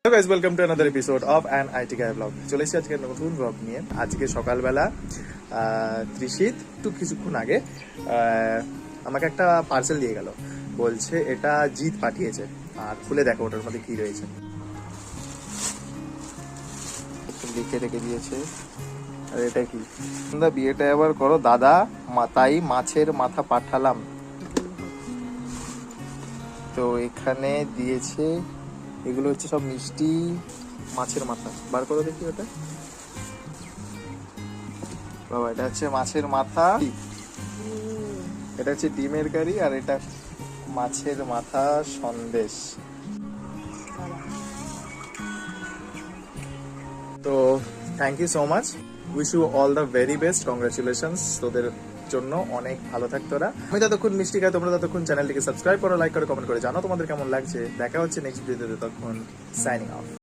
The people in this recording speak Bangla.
Hello guys, welcome to another episode of an IT guy blog. চলে এসেছি আজকে নতুন ব্লগ নিয়ে। আজকে সকালবেলা ত্রিশিত একটু কিছুক্ষণ আগে আমাকে একটা পার্সেল দিয়ে গেল। বলছে এটা জিৎ পাঠিয়েছে, আর খুলে দেখো ওটার মধ্যে কি রয়েছে। লিখে রেখে দিয়েছে। আর এটা কি? দাদা বিয়েটা এবার করো দাদা, তাই মাছের মাথা পাঠালাম। তো এখানে দিয়েছে, এগুলো হচ্ছে সব মিষ্টি মাছের মাথা। বার করে দেখি ওটা। বাবা, এটা হচ্ছে মাছের মাথা, এটা হচ্ছে ডিমের কারি, আর এটা মাছের মাথা সন্দেশ। তো thank you so much, wish you all the very best, congratulations তোদের জন্য। অনেক ভালো থাকতো ওরা। আমি ততক্ষণ মিষ্টি খাই, তোমরা ততক্ষণ চ্যানেলটিকে সাবস্ক্রাইব করো, লাইক করে, কমেন্ট করে জানো তোমাদের কেমন লাগছে। দেখা হচ্ছে নেক্সট ভিডিওতে, ততক্ষণ সাইনিং অফ।